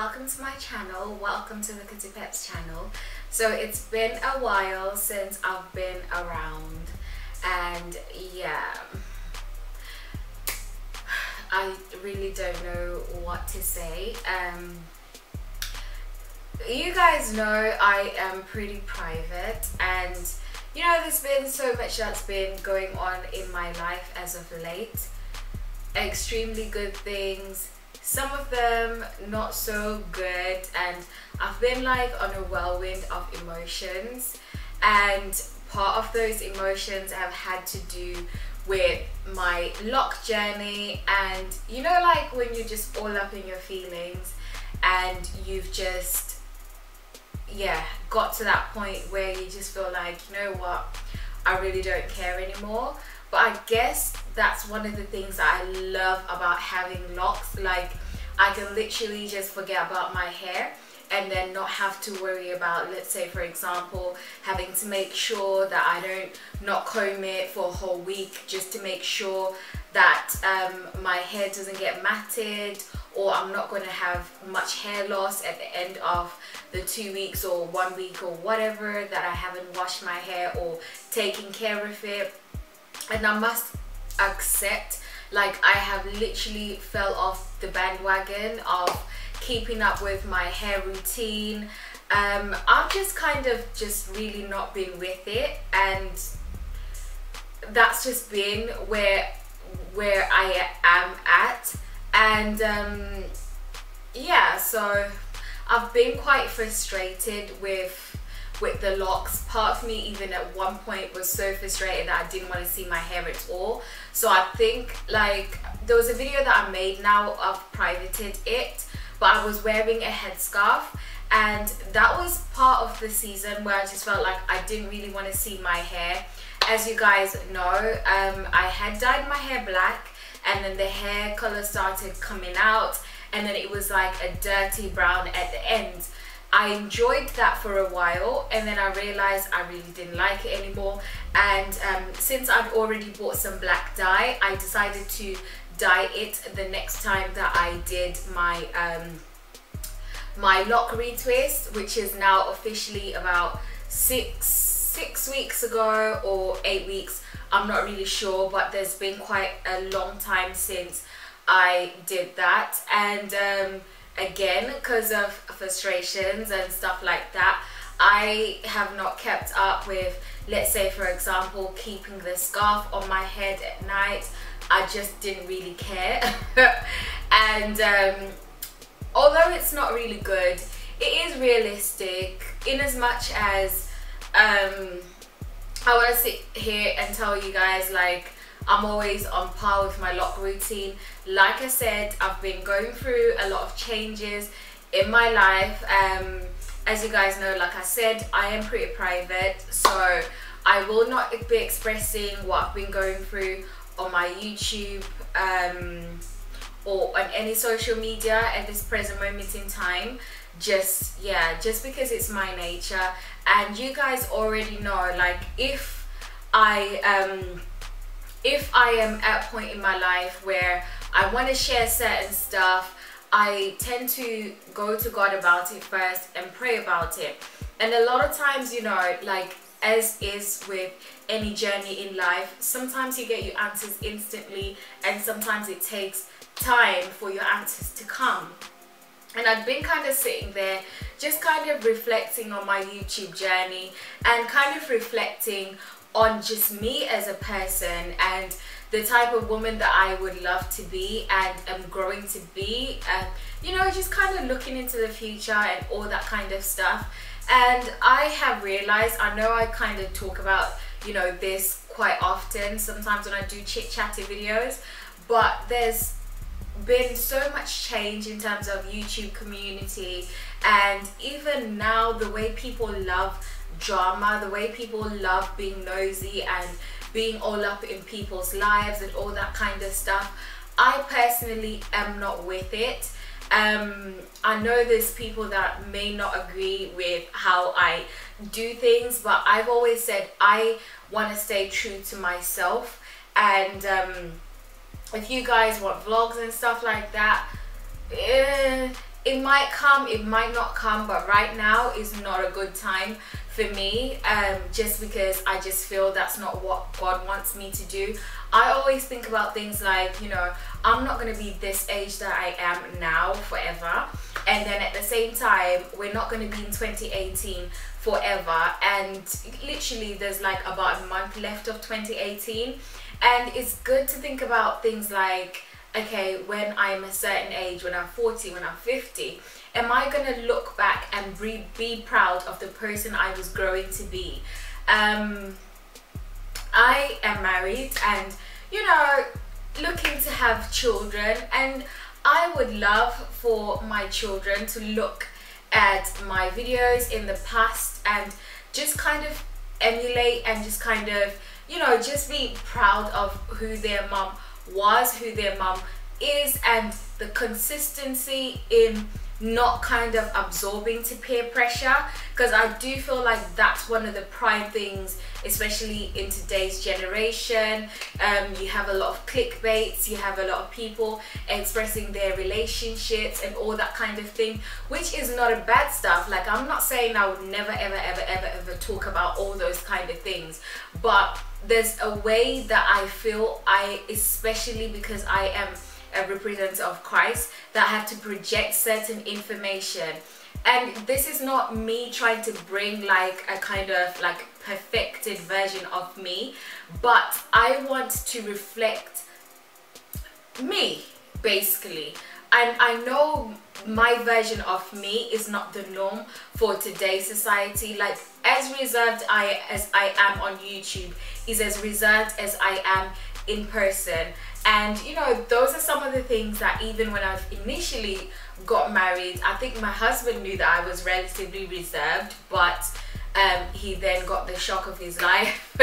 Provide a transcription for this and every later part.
welcome to my channel. Welcome to the Locs channel. So it's been a while since I've been around, and yeah, I really don't know what to say. You guys know I am pretty private, and you know there's been so much that's been going on in my life as of late. Extremely good things, some of them not so good, and I've been like on a whirlwind of emotions, and part of those emotions have had to do with my loc journey. And you know, like when you're just all up in your feelings and you've just got to that point where you just feel like, you know what, I really don't care anymore. But I guess that's one of the things that I love about having locks. Like, I can literally just forget about my hair and then not have to worry about, let's say for example, having to make sure that I don't not comb it for a whole week just to make sure that my hair doesn't get matted, or I'm not going to have much hair loss at the end of the 2 weeks or 1 week or whatever that I haven't washed my hair or taken care of it. And I must accept, like, I have literally fell off the bandwagon of keeping up with my hair routine. I've just kind of just really not been with it, and that's just been where I am at. And yeah, so I've been quite frustrated with the locks. Part of me even at one point was so frustrated that I didn't want to see my hair at all. So I think, like, there was a video that I made, now I've privated it, but I was wearing a headscarf, and that was part of the season where I just felt like I didn't really want to see my hair. As you guys know, I had dyed my hair black, and then the hair color started coming out, and then it was like a dirty brown at the end. I enjoyed that for a while, and then I realized I really didn't like it anymore. And since I'd already bought some black dye, I decided to dye it the next time that I did my my loc retwist, which is now officially about six weeks ago or 8 weeks. I'm not really sure, but there's been quite a long time since I did that. And again, because of frustrations and stuff like that, I have not kept up with, let's say for example, keeping the scarf on my head at night. I just didn't really care. And although it's not really good, it is realistic, in as much as I want to sit here and tell you guys, like, I'm always on par with my loc routine. Like I said, I've been going through a lot of changes in my life. As you guys know, like I said, I am pretty private, so I will not be expressing what I've been going through on my YouTube or on any social media at this present moment in time. Just because it's my nature. And you guys already know, like, if I am at a point in my life where I want to share certain stuff, I tend to go to God about it first and pray about it. And a lot of times, you know, like, as is with any journey in life, sometimes you get your answers instantly, and sometimes it takes time for your answers to come. And I've been kind of sitting there just kind of reflecting on my YouTube journey, and kind of reflecting on just me as a person and the type of woman that I would love to be and am growing to be, and you know, just kind of looking into the future and all that kind of stuff. And I have realized, I know I kind of talk about, you know, this quite often sometimes when I do chit-chatty videos, but there's been so much change in terms of YouTube community. And even now, the way people love drama, the way people love being nosy and being all up in people's lives and all that kind of stuff, I personally am not with it. I know there's people that may not agree with how I do things, but I've always said I want to stay true to myself. And if you guys want vlogs and stuff like that, it might come, it might not come, but right now is not a good time for me, just because I just feel that's not what God wants me to do. I always think about things like, you know, I'm not going to be this age that I am now forever, and then at the same time we're not going to be in 2018 forever, and literally there's like about a month left of 2018, and it's good to think about things like, okay, when I'm a certain age, when I'm 40, when I'm 50, am I going to look back and be proud of the person I was growing to be? I am married and, you know, looking to have children, and I would love for my children to look at my videos in the past and just kind of emulate and just kind of, you know, just be proud of who their mum was, who their mum is, and the consistency in not kind of absorbing to peer pressure, because I do feel like that's one of the prime things, especially in today's generation. You have a lot of clickbaits, you have a lot of people expressing their relationships and all that kind of thing, which is not a bad stuff. Like, I'm not saying I would never ever talk about all those kind of things, but there's a way that I feel especially because I am a representative of Christ, that I have to project certain information. And this is not me trying to bring like a kind of like perfected version of me, but I want to reflect me basically. And I know my version of me is not the norm for today's society. Like, as reserved as I am on YouTube is as reserved as I am in person. And you know, those are some of the things that even when I initially got married, I think my husband knew that I was relatively reserved, but he then got the shock of his life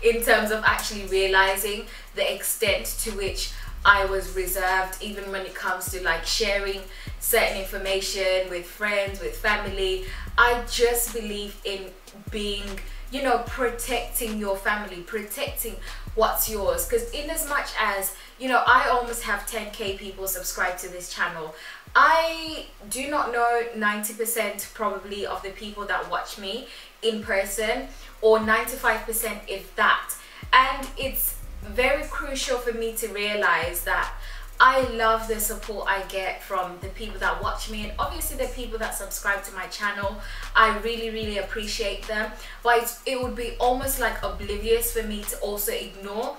in terms of actually realizing the extent to which I was reserved, even when it comes to like sharing certain information with friends, with family. I just believe in being, you know, protecting your family, protecting what's yours. Because in as much as, you know, I almost have 10k people subscribed to this channel, I do not know 90% probably of the people that watch me in person, or 95% if that. And it's very crucial for me to realize that I love the support I get from the people that watch me, and obviously the people that subscribe to my channel. I really appreciate them, but it would be almost like oblivious for me to also ignore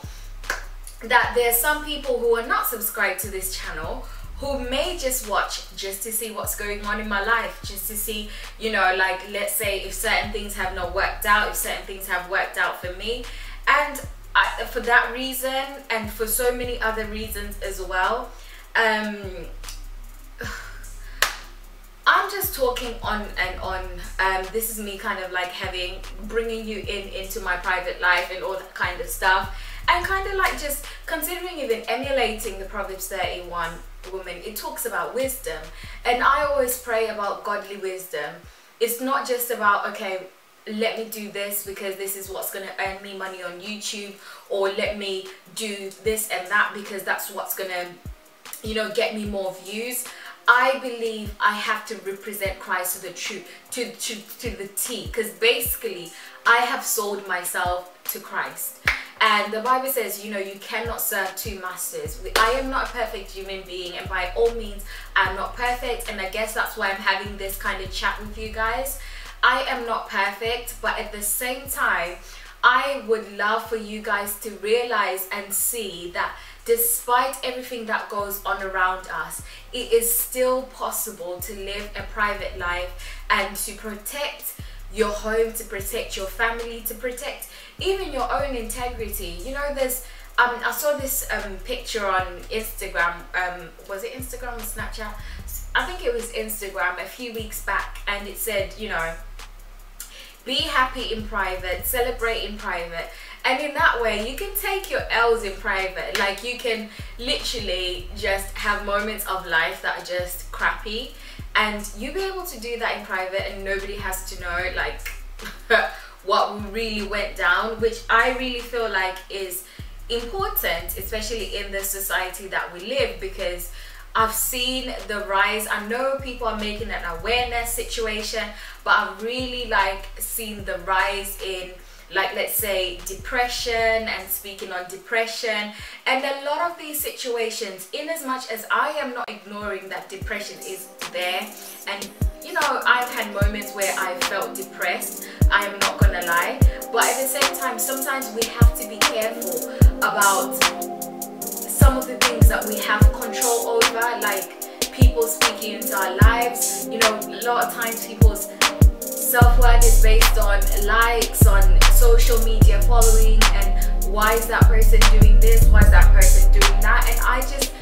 that there's some people who are not subscribed to this channel who may just watch just to see what's going on in my life, just to see, you know, like, let's say if certain things have not worked out, if certain things have worked out for me. And for that reason, and for so many other reasons as well, I'm just talking on and on. This is me kind of like bringing you into my private life and all that kind of stuff, and kind of like just considering even emulating the Proverbs 31 woman. It talks about wisdom, and I always pray about godly wisdom. It's not just about, okay, let me do this because this is what's going to earn me money on YouTube, or let me do this and that because that's what's going to, you know, get me more views. I believe I have to represent Christ to the truth, to the T, because basically I have sold myself to Christ. And the Bible says, you know, you cannot serve two masters. I am not a perfect human being, and by all means I'm not perfect, and I guess that's why I'm having this kind of chat with you guys. I am not perfect, but at the same time, I would love for you guys to realize and see that despite everything that goes on around us, it is still possible to live a private life and to protect your home, to protect your family, to protect even your own integrity. You know, there's I saw this picture on Instagram. Was it Instagram or Snapchat? I think it was Instagram a few weeks back, and it said, you know, be happy in private, celebrate in private. And in that way, you can take your L's in private. Like, you can literally just have moments of life that are just crappy, and you'll be able to do that in private, and nobody has to know like what really went down, which I really feel like is important, especially in the society that we live, because I've seen the rise. I know people are making an awareness situation, but I've really like seen the rise in, like, let's say depression, and speaking on depression and a lot of these situations, in as much as I am not ignoring that depression is there, and you know, I've had moments where I felt depressed, I am not gonna lie, but at the same time sometimes we have to be careful about some of the things that we have control over, like people speaking into our lives. You know, a lot of times people's self-worth is based on likes, on social media following, and why is that person doing this, why is that person doing that, and I just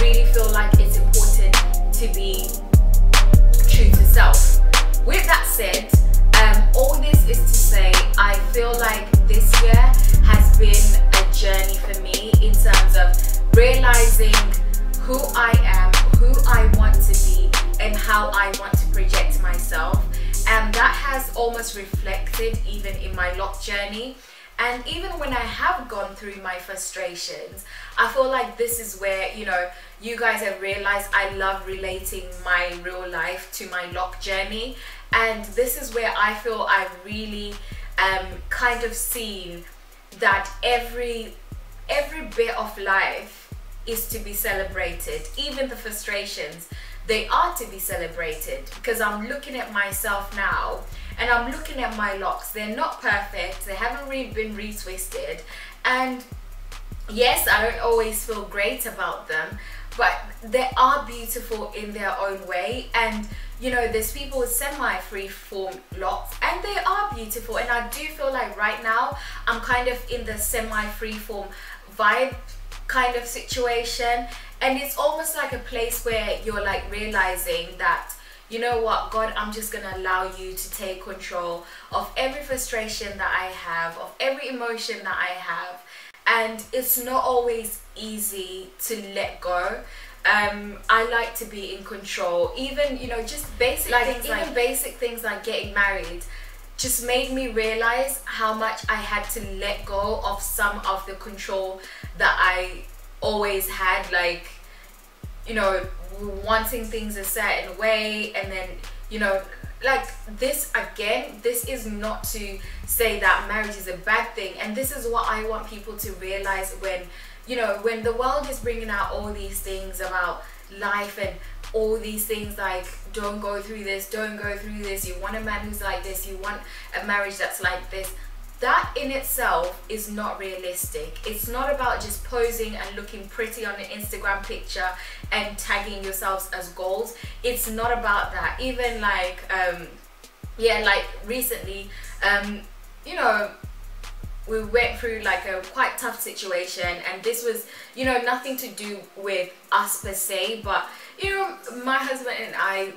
really feel like it's important to be true to self. With that said, all this is to say, I feel like this year has been a journey for me in terms of realizing who I am, who I want to be, and how I want to project myself. And that has almost reflected even in my Locs journey. And even when I have gone through my frustrations, I feel like this is where, you know, you guys have realized I love relating my real life to my Locs journey. And this is where I feel I've really kind of seen that every bit of life is to be celebrated. Even the frustrations, they are to be celebrated, because I'm looking at myself now and I'm looking at my Locs. They're not perfect, they haven't really been retwisted, and yes, I don't always feel great about them, but they are beautiful in their own way. And you know, there's people with semi-free form Locs and they are beautiful, and I do feel like right now I'm kind of in the semi-free form vibe kind of situation, and it's almost like a place where you're like realizing that, you know what, God, I'm just gonna allow you to take control of every frustration that I have, of every emotion that I have. And it's not always easy to let go. I like to be in control. Even, you know, just basic things like basic things like getting married just made me realize how much I had to let go of some of the control that I always had, like, you know, wanting things a certain way. And then, you know, like this, again, this is not to say that marriage is a bad thing, and this is what I want people to realize when, you know, when the world is bringing out all these things about life and all these things like, don't go through this, don't go through this, you want a man who's like this, you want a marriage that's like this. That in itself is not realistic. It's not about just posing and looking pretty on an Instagram picture and tagging yourselves as goals. It's not about that. Even like yeah, like recently, you know, we went through like a quite tough situation, and this was, you know, nothing to do with us per se, but you know, my husband and I,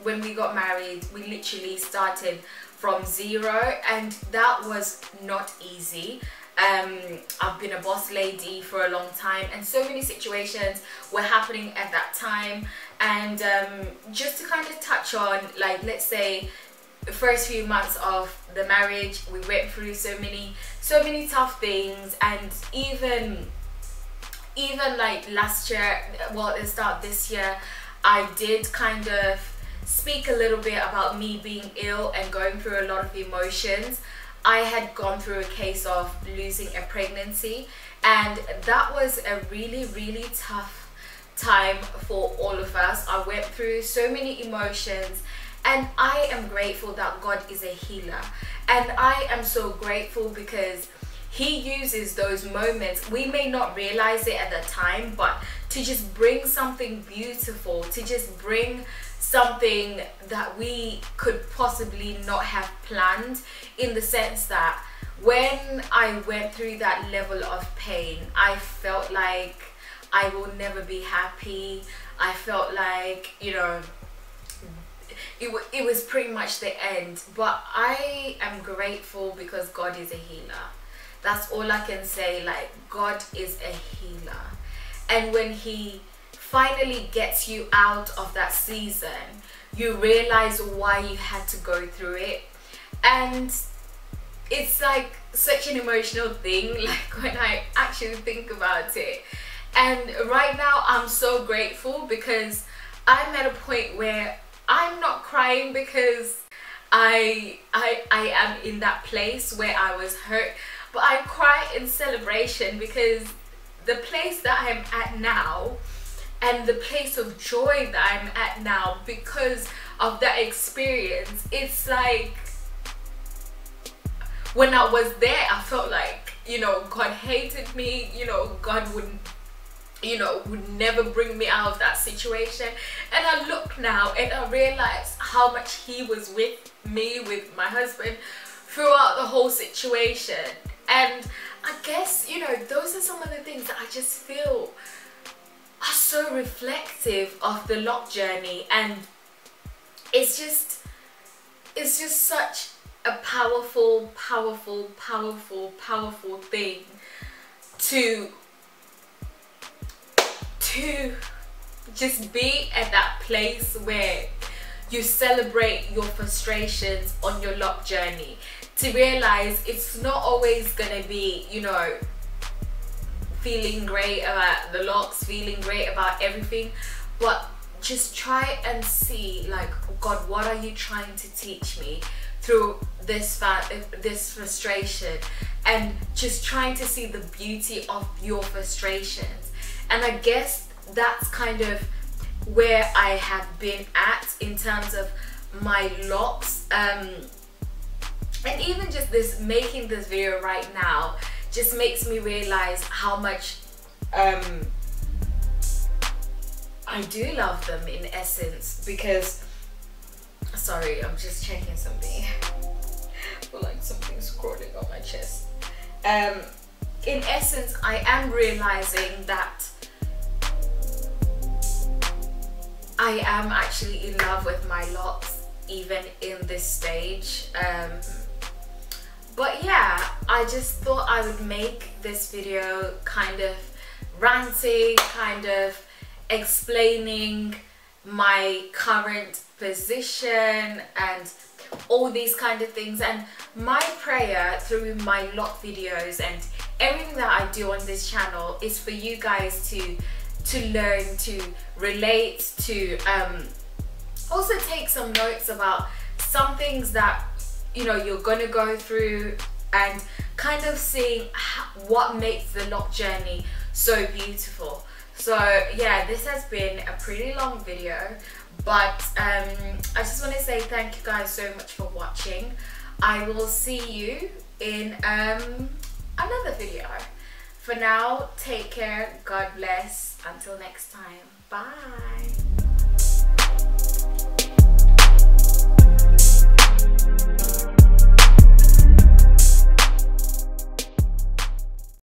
when we got married, we literally started from zero, and that was not easy. I've been a boss lady for a long time, and so many situations were happening at that time. And just to kind of touch on, like, let's say the first few months of the marriage, we went through so many tough things. And even like last year, well, at the start of this year, I did kind of speak a little bit about me being ill and going through a lot of emotions. I had gone through a case of losing a pregnancy, and that was a really tough time for all of us. I went through so many emotions, and I am grateful that God is a healer, and I am so grateful because He uses those moments. We may not realize it at the time, but to just bring something beautiful, to just bring something that we could possibly not have planned, in the sense that when I went through that level of pain, I felt like I will never be happy. I felt like, you know, it was pretty much the end. But I am grateful because God is a healer. That's all I can say. Like, God is a healer, and when He finally gets you out of that season, you realize why you had to go through it. And it's like such an emotional thing, like when I actually think about it. And right now I'm so grateful because I'm at a point where I'm not crying because I am in that place where I was hurt, but I cry in celebration because the place that I'm at now and the place of joy that I'm at now because of that experience, it's like when I was there I felt like, you know, God hated me, you know, God would never bring me out of that situation. And I look now and I realize how much he was with me, with my husband, throughout the whole situation. And I guess, you know, those are some of the things that I just feel are so reflective of the Loc journey. And it's just such a powerful thing to just be at that place where you celebrate your frustrations on your Loc journey, to realize it's not always gonna be, you know, feeling great about the Locs, feeling great about everything, but just try and see, like, God, what are you trying to teach me through this frustration? And just trying to see the beauty of your frustrations. And I guess that's kind of where I have been at in terms of my Locs, and even just making this video right now just makes me realize how much I do love them in essence. Because, sorry, I'm just checking something. I feel like something's crawling on my chest. In essence, I am realizing that I am actually in love with my Locs even in this stage. But yeah, I just thought I would make this video kind of ranting, kind of explaining my current position and all these kind of things. And my prayer through my Loc videos and everything that I do on this channel is for you guys to learn, to relate, to also take some notes about some things that, you know, you're gonna go through, and kind of seeing what makes the Loc journey so beautiful. So yeah, this has been a pretty long video, but I just want to say thank you guys so much for watching. I will see you in another video. For now, take care, God bless, until next time, bye.